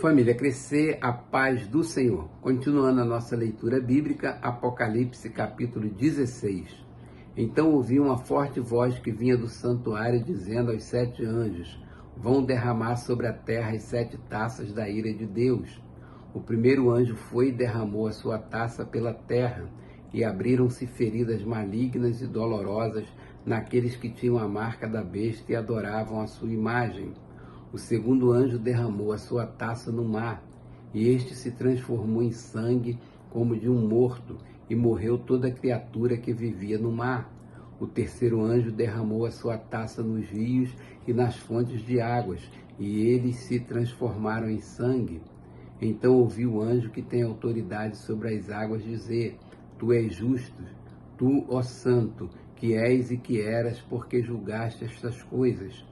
Família Crescer, a paz do Senhor. Continuando a nossa leitura bíblica, Apocalipse capítulo 16. Então ouvi uma forte voz que vinha do santuário dizendo aos 7 anjos: vão derramar sobre a terra as 7 taças da ira de Deus. O primeiro anjo foi e derramou a sua taça pela terra, e abriram-se feridas malignas e dolorosas naqueles que tinham a marca da besta e adoravam a sua imagem. O segundo anjo derramou a sua taça no mar, e este se transformou em sangue como de um morto, e morreu toda criatura que vivia no mar. O terceiro anjo derramou a sua taça nos rios e nas fontes de águas, e eles se transformaram em sangue. Então ouvi o anjo que tem autoridade sobre as águas dizer: tu és justo, tu, ó santo, que és e que eras, porque julgaste estas coisas.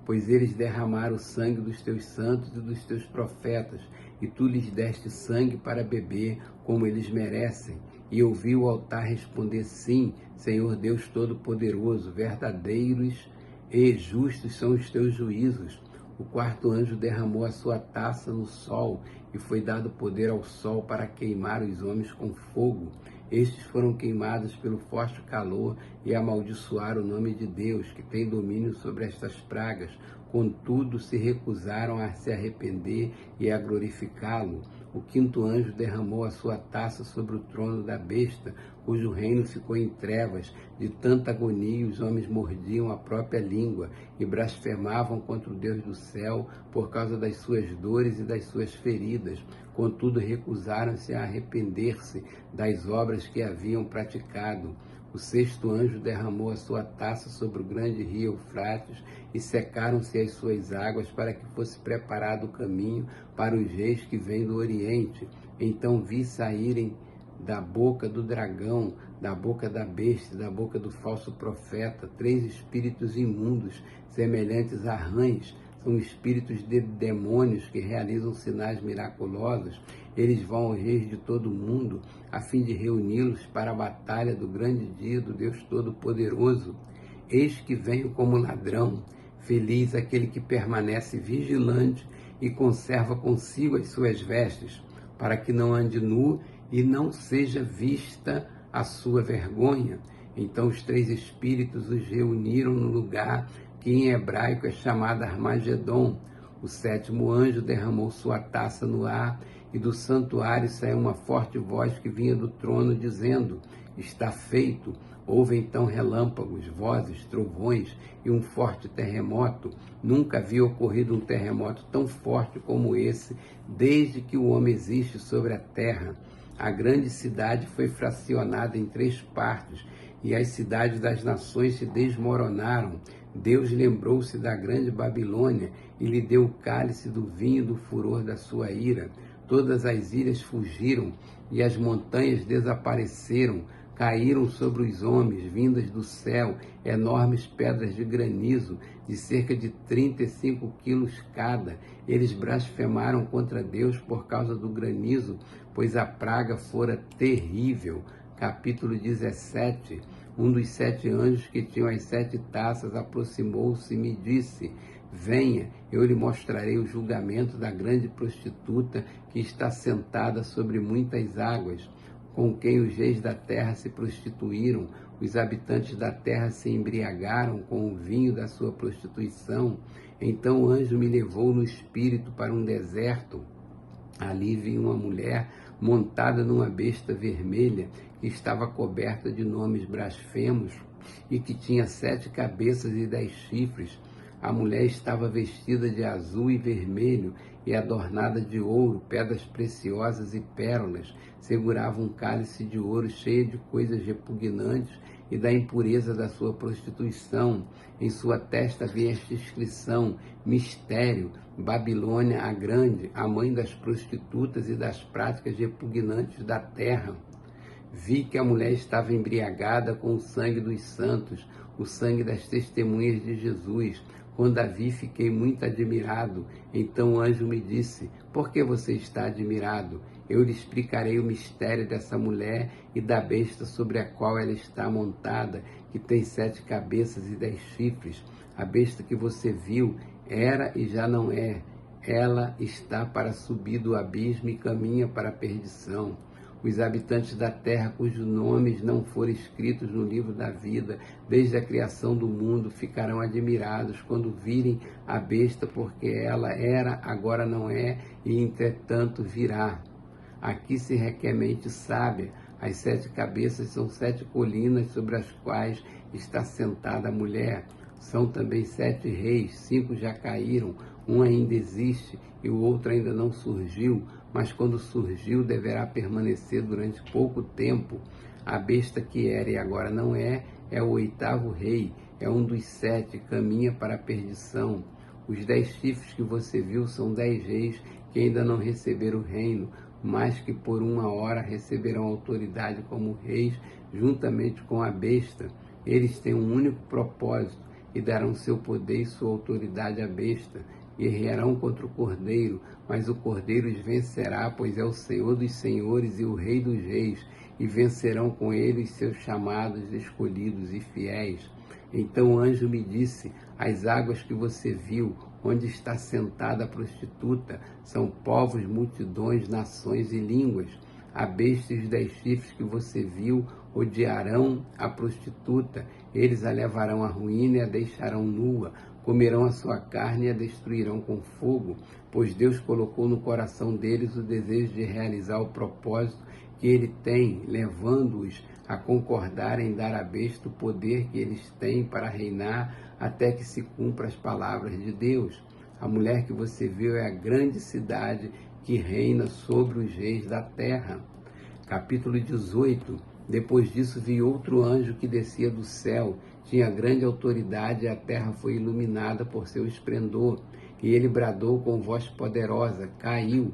Pois eles derramaram o sangue dos teus santos e dos teus profetas, e tu lhes deste sangue para beber, como eles merecem. E ouvi o altar responder: sim, Senhor Deus Todo-Poderoso, verdadeiros e justos são os teus juízos. O quarto anjo derramou a sua taça no sol, e foi dado poder ao sol para queimar os homens com fogo. Estes foram queimados pelo forte calor e amaldiçoaram o nome de Deus, que tem domínio sobre estas pragas. Contudo, se recusaram a se arrepender e a glorificá-lo. O quinto anjo derramou a sua taça sobre o trono da besta, cujo reino ficou em trevas. De tanta agonia, os homens mordiam a própria língua e blasfemavam contra o Deus do céu por causa das suas dores e das suas feridas. Contudo, recusaram-se a arrepender-se das obras que haviam praticado. O sexto anjo derramou a sua taça sobre o grande rio Eufrates, e secaram-se as suas águas, para que fosse preparado o caminho para os reis que vêm do Oriente. Então vi saírem da boca do dragão, da boca da besta, da boca do falso profeta, 3 espíritos imundos, semelhantes a rãs. São espíritos de demônios que realizam sinais miraculosos. Eles vão aos reis de todo o mundo, a fim de reuni-los para a batalha do grande dia do Deus Todo-Poderoso. Eis que venho como ladrão. Feliz aquele que permanece vigilante e conserva consigo as suas vestes, para que não ande nu e não seja vista a sua vergonha. Então os 3 espíritos os reuniram no lugar que em hebraico é chamado Armagedon. O sétimo anjo derramou sua taça no ar, e do santuário saiu uma forte voz que vinha do trono, dizendo: está feito. Houve então relâmpagos, vozes, trovões e um forte terremoto. Nunca havia ocorrido um terremoto tão forte como esse, desde que o homem existe sobre a terra. A grande cidade foi fracionada em 3 partes, e as cidades das nações se desmoronaram. Deus lembrou-se da grande Babilônia e lhe deu o cálice do vinho do furor da sua ira. Todas as ilhas fugiram e as montanhas desapareceram. Caíram sobre os homens, vindas do céu, enormes pedras de granizo, de cerca de 35 quilos cada. Eles blasfemaram contra Deus por causa do granizo, pois a praga fora terrível. Capítulo 17. Um dos 7 anjos que tinham as 7 taças aproximou-se e me disse: venha, eu lhe mostrarei o julgamento da grande prostituta que está sentada sobre muitas águas, com quem os reis da terra se prostituíram. Os habitantes da terra se embriagaram com o vinho da sua prostituição. Então o anjo me levou no espírito para um deserto. Ali vi uma mulher montada numa besta vermelha, que estava coberta de nomes blasfemos e que tinha 7 cabeças e 10 chifres. A mulher estava vestida de azul e vermelho e adornada de ouro, pedras preciosas e pérolas. Segurava um cálice de ouro cheio de coisas repugnantes e da impureza da sua prostituição. Em sua testa havia esta inscrição: mistério, Babilônia a Grande, a mãe das prostitutas e das práticas repugnantes da terra. Vi que a mulher estava embriagada com o sangue dos santos, o sangue das testemunhas de Jesus. Quando a vi, fiquei muito admirado. Então o anjo me disse: por que você está admirado? Eu lhe explicarei o mistério dessa mulher e da besta sobre a qual ela está montada, que tem 7 cabeças e 10 chifres. A besta que você viu era e já não é. ela está para subir do abismo e caminha para a perdição. Os habitantes da terra, cujos nomes não foram escritos no livro da vida, desde a criação do mundo, ficarão admirados quando virem a besta, porque ela era, agora não é, e entretanto virá. Aqui se requer mente sábia. As 7 cabeças são 7 colinas sobre as quais está sentada a mulher. São também 7 reis, 5 já caíram, um ainda existe e o outro ainda não surgiu, mas quando surgiu deverá permanecer durante pouco tempo. A besta que era e agora não é, é o 8º rei, é um dos 7, caminha para a perdição. Os 10 chifres que você viu são 10 reis que ainda não receberam o reino, mas que por 1 hora receberão autoridade como reis, juntamente com a besta. Eles têm um único propósito, e darão seu poder e sua autoridade à besta. Guerrearão contra o Cordeiro, mas o Cordeiro os vencerá, pois é o Senhor dos senhores e o Rei dos reis, e vencerão com ele os seus chamados, escolhidos e fiéis. Então o anjo me disse: as águas que você viu, onde está sentada a prostituta, são povos, multidões, nações e línguas. A besta e os 10 chifres que você viu odiarão a prostituta, eles a levarão à ruína e a deixarão nua, comerão a sua carne e a destruirão com fogo, pois Deus colocou no coração deles o desejo de realizar o propósito que ele tem, levando-os a concordar em dar à besta o poder que eles têm para reinar até que se cumpra as palavras de Deus. A mulher que você viu é a grande cidade que reina sobre os reis da terra. Capítulo 18. Depois disso vi outro anjo que descia do céu, tinha grande autoridade e a terra foi iluminada por seu esplendor. E ele bradou com voz poderosa: caiu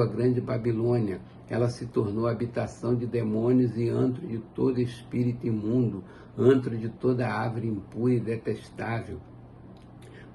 a grande Babilônia. Ela se tornou habitação de demônios e antro de todo espírito imundo, antro de toda árvore impura e detestável.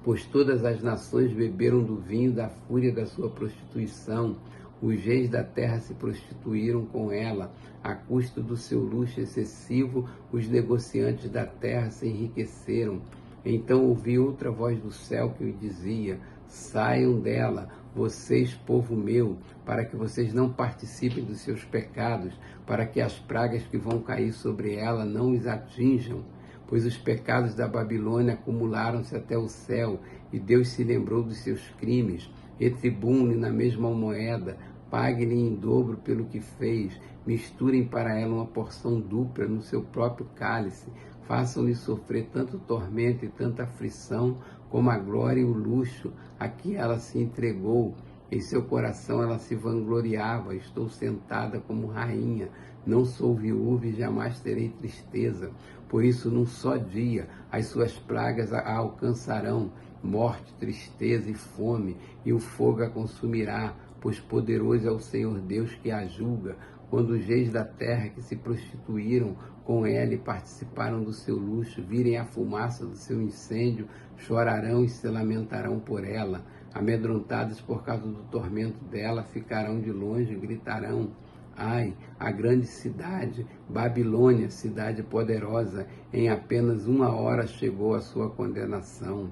Pois todas as nações beberam do vinho da fúria da sua prostituição. Os reis da terra se prostituíram com ela. À custa do seu luxo excessivo, os negociantes da terra se enriqueceram. Então ouvi outra voz do céu que me dizia: saiam dela, vocês, povo meu, para que vocês não participem dos seus pecados, para que as pragas que vão cair sobre ela não os atinjam. Pois os pecados da Babilônia acumularam-se até o céu, e Deus se lembrou dos seus crimes. Retribua-lhe na mesma moeda, pague-lhe em dobro pelo que fez, misturem para ela uma porção dupla no seu próprio cálice, façam-lhe sofrer tanto tormento e tanta aflição, como a glória e o luxo a que ela se entregou. Em seu coração ela se vangloriava: estou sentada como rainha, não sou viúva e jamais terei tristeza. Por isso, num só dia, as suas pragas a alcançarão, morte, tristeza e fome, e o fogo a consumirá, pois poderoso é o Senhor Deus que a julga. Quando os reis da terra que se prostituíram com ela e participaram do seu luxo, virem a fumaça do seu incêndio, chorarão e se lamentarão por ela. Amedrontados por causa do tormento dela, ficarão de longe e gritarão: ai, a grande cidade, Babilônia, cidade poderosa, em apenas 1 hora chegou a sua condenação.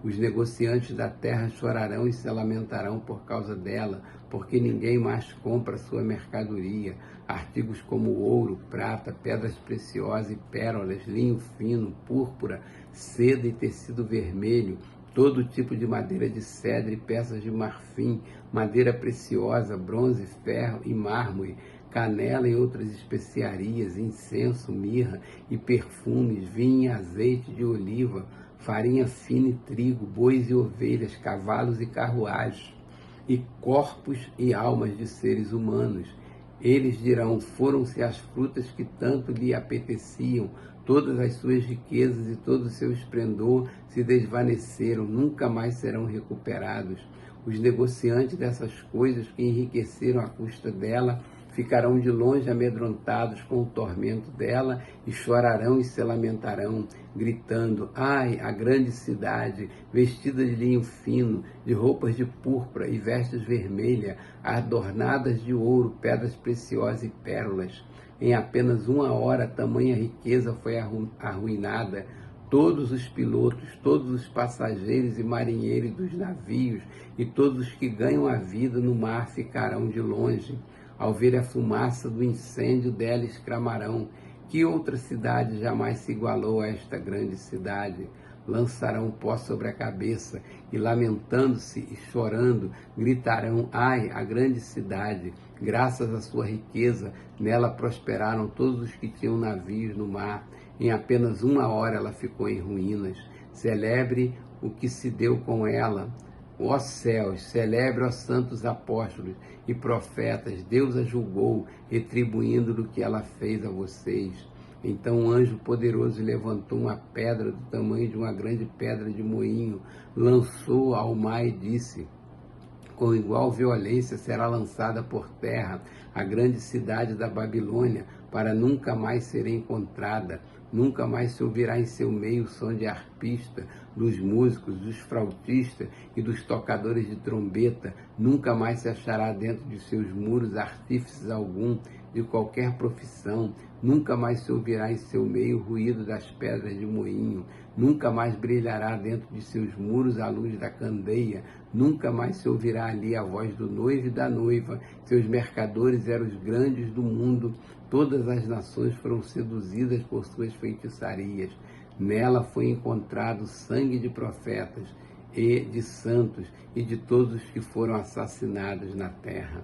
Os negociantes da terra chorarão e se lamentarão por causa dela, porque ninguém mais compra sua mercadoria. Artigos como ouro, prata, pedras preciosas e pérolas, linho fino, púrpura, seda e tecido vermelho, todo tipo de madeira de cedro e peças de marfim, madeira preciosa, bronze, ferro e mármore, canela e outras especiarias, incenso, mirra e perfumes, vinho e azeite de oliva, farinha fina e trigo, bois e ovelhas, cavalos e carruagens, e corpos e almas de seres humanos. Eles dirão: foram-se as frutas que tanto lhe apeteciam, todas as suas riquezas e todo o seu esplendor se desvaneceram, nunca mais serão recuperados. Os negociantes dessas coisas que enriqueceram à custa dela ficarão de longe amedrontados com o tormento dela e chorarão e se lamentarão, gritando: ai, a grande cidade, vestida de linho fino, de roupas de púrpura e vestes vermelhas, adornadas de ouro, pedras preciosas e pérolas. Em apenas 1 hora, tamanha riqueza foi arruinada. todos os pilotos, todos os passageiros e marinheiros dos navios e todos os que ganham a vida no mar ficarão de longe. Ao ver a fumaça do incêndio dela exclamarão: que outra cidade jamais se igualou a esta grande cidade? Lançarão pó sobre a cabeça e, lamentando-se e chorando, gritarão: ai, a grande cidade! Graças à sua riqueza, nela prosperaram todos os que tinham navios no mar. Em apenas 1 hora ela ficou em ruínas. Celebre o que se deu com ela, ó céus, celebre, ó santos apóstolos e profetas, Deus a julgou, retribuindo o que ela fez a vocês. Então um anjo poderoso levantou uma pedra do tamanho de uma grande pedra de moinho, lançou ao mar e disse: com igual violência será lançada por terra a grande cidade da Babilônia, para nunca mais ser encontrada. Nunca mais se ouvirá em seu meio o som de arpista, dos músicos, dos flautistas e dos tocadores de trombeta. Nunca mais se achará dentro de seus muros artífices algum de qualquer profissão. Nunca mais se ouvirá em seu meio o ruído das pedras de moinho. Nunca mais brilhará dentro de seus muros a luz da candeia. Nunca mais se ouvirá ali a voz do noivo e da noiva. Seus mercadores eram os grandes do mundo. Todas as nações foram seduzidas por suas feitiçarias. Nela foi encontrado sangue de profetas e de santos e de todos os que foram assassinados na terra.